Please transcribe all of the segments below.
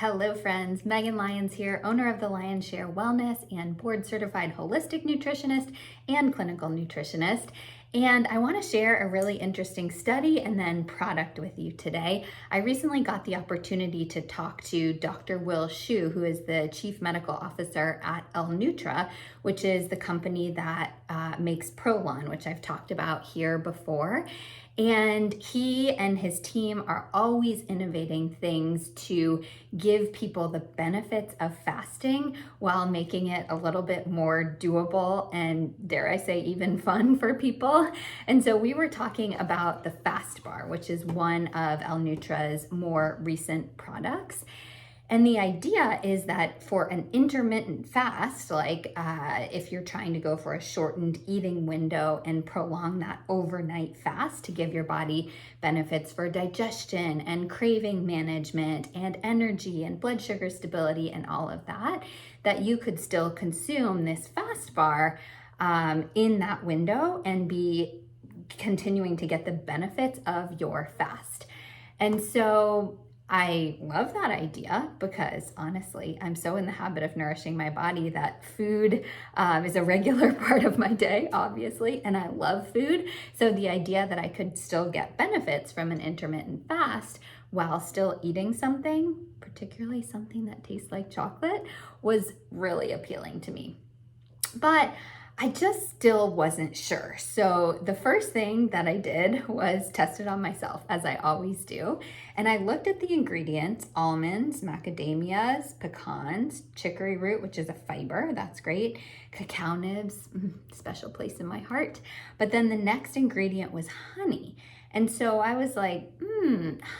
Hello friends, Megan Lyons here, owner of the Lyons Share Wellness and board certified holistic nutritionist and clinical nutritionist. And I want to share a really interesting study and then product with you today. I recently got the opportunity to talk to Dr. Will Shu, who is the Chief Medical Officer at L-Nutra, which is the company that makes Prolon, which I've talked about here before. And he and his team are always innovating things to give people the benefits of fasting while making it a little bit more doable and, dare I say, even fun for people. And so we were talking about the Fast Bar, which is one of L-Nutra's more recent products. And the idea is that for an intermittent fast, like if you're trying to go for a shortened eating window and prolong that overnight fast to give your body benefits for digestion and craving management and energy and blood sugar stability and all of that, that you could still consume this fast bar in that window and be continuing to get the benefits of your fast. And so I love that idea because honestly, I'm so in the habit of nourishing my body that food is a regular part of my day, obviously, and I love food. So the idea that I could still get benefits from an intermittent fast while still eating something, particularly something that tastes like chocolate, was really appealing to me. But I just still wasn't sure. So the first thing that I did was test it on myself, as I always do. And I looked at the ingredients: almonds, macadamias, pecans, chicory root, which is a fiber, that's great, cacao nibs, special place in my heart. But then the next ingredient was honey. And so I was like,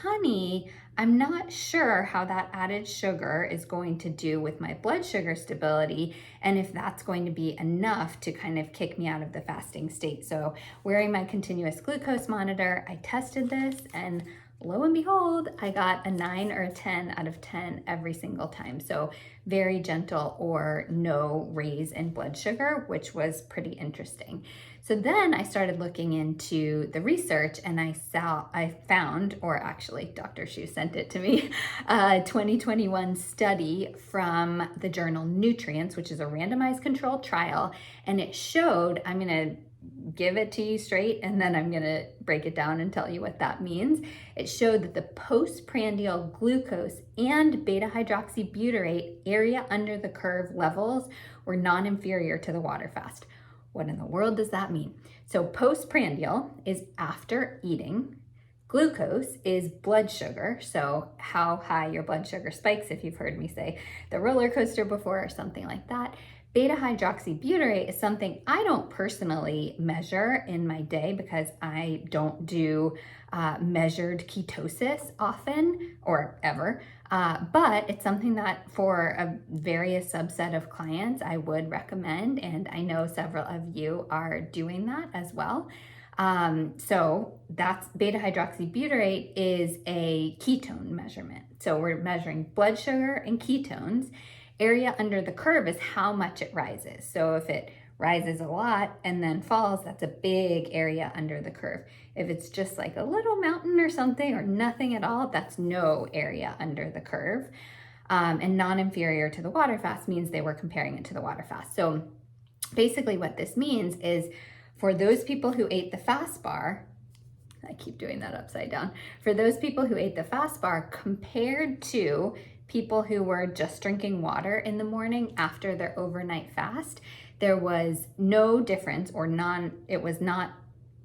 honey, I'm not sure how that added sugar is going to do with my blood sugar stability and if that's going to be enough to kind of kick me out of the fasting state. So wearing my continuous glucose monitor, I tested this and lo and behold, I got a 9 or a 10 out of 10 every single time. So very gentle or no raise in blood sugar, which was pretty interesting. So then I started looking into the research and I found, or actually Dr. Shu sent it to me, a 2021 study from the journal Nutrients, which is a randomized controlled trial. And it showed, I'm gonna give it to you straight and then I'm gonna break it down and tell you what that means. It showed that the postprandial glucose and beta-hydroxybutyrate area under the curve levels were non-inferior to the water fast. What in the world does that mean? So postprandial is after eating. Glucose is blood sugar, so how high your blood sugar spikes, if you've heard me say the roller coaster before or something like that. Beta-hydroxybutyrate is something I don't personally measure in my day because I don't do measured ketosis often or ever. But it's something that for a various subset of clients I would recommend, and I know several of you are doing that as well. So that's beta-hydroxybutyrate is a ketone measurement. So we're measuring blood sugar and ketones. Area under the curve is how much it rises. So if it rises a lot and then falls, that's a big area under the curve. If it's just like a little mountain or something or nothing at all, that's no area under the curve. And non-inferior to the water fast means they were comparing it to the water fast. So basically what this means is for those people who ate the fast bar, I keep doing that upside down, for those people who ate the fast bar compared to people who were just drinking water in the morning after their overnight fast, there was no difference or it was not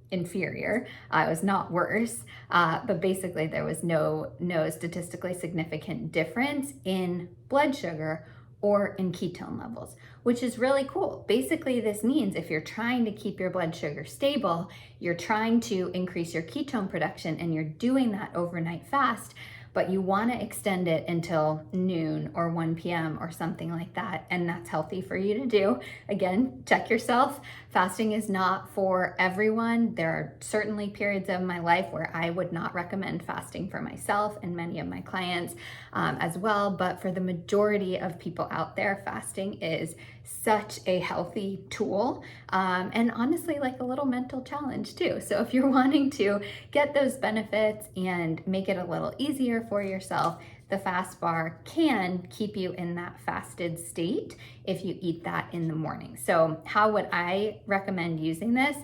inferior, it was not worse, but basically there was no statistically significant difference in blood sugar or in ketone levels, which is really cool. Basically, this means if you're trying to keep your blood sugar stable, you're trying to increase your ketone production and you're doing that overnight fast, but you want to extend it until noon or 1 p.m. or something like that, and that's healthy for you to do. Again, check yourself. Fasting is not for everyone. There are certainly periods of my life where I would not recommend fasting for myself and many of my clients as well, but for the majority of people out there, fasting is such a healthy tool and honestly like a little mental challenge too. So if you're wanting to get those benefits and make it a little easier for yourself, the fast bar can keep you in that fasted state if you eat that in the morning. So how would I recommend using this?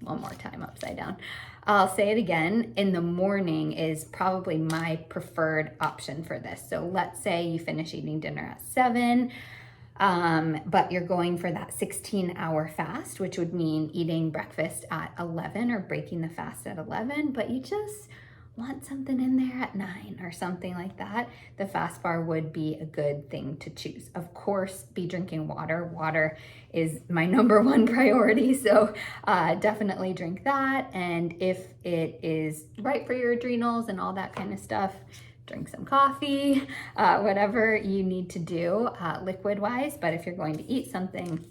One more time, upside down. I'll say it again. In the morning is probably my preferred option for this. So let's say you finish eating dinner at 7, but you're going for that 16-hour fast, which would mean eating breakfast at 11 or breaking the fast at 11, but you just want something in there at 9 or something like that. The fast bar would be a good thing to choose. Of course, be drinking water. Water is my number one priority, so definitely drink that. And if it is right for your adrenals and all that kind of stuff, drink some coffee, whatever you need to do liquid-wise. But if you're going to eat something,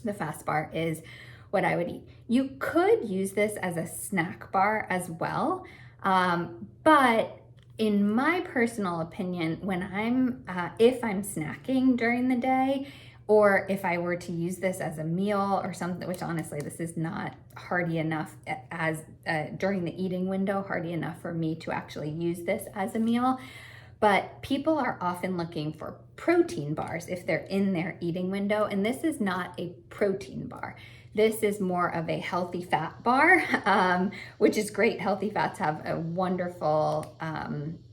the fast bar is what I would eat. You could use this as a snack bar as well. But in my personal opinion, when if I'm snacking during the day, or if I were to use this as a meal or something, which honestly, this is not hearty enough as during the eating window, hearty enough for me to actually use this as a meal. But people are often looking for protein bars if they're in their eating window, and this is not a protein bar. This is more of a healthy fat bar, which is great. Healthy fats have a wonderful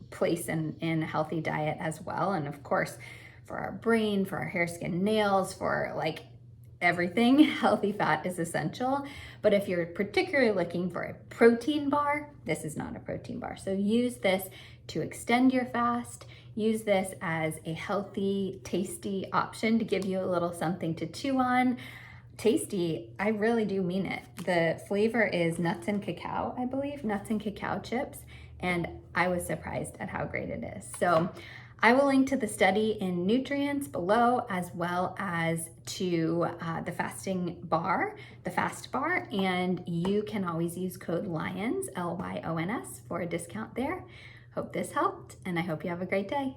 place in a healthy diet as well. And of course, for our brain, for our hair, skin, nails, for like everything, healthy fat is essential. But if you're particularly looking for a protein bar, this is not a protein bar. So use this to extend your fast. Use this as a healthy, tasty option to give you a little something to chew on. Tasty, I really do mean it. The flavor is nuts and cacao, I believe, nuts and cacao chips, and I was surprised at how great it is. So I will link to the study in nutrients below, as well as to the fasting bar, the fast bar, and you can always use code LYONS, LYONS, for a discount there. Hope this helped, and I hope you have a great day.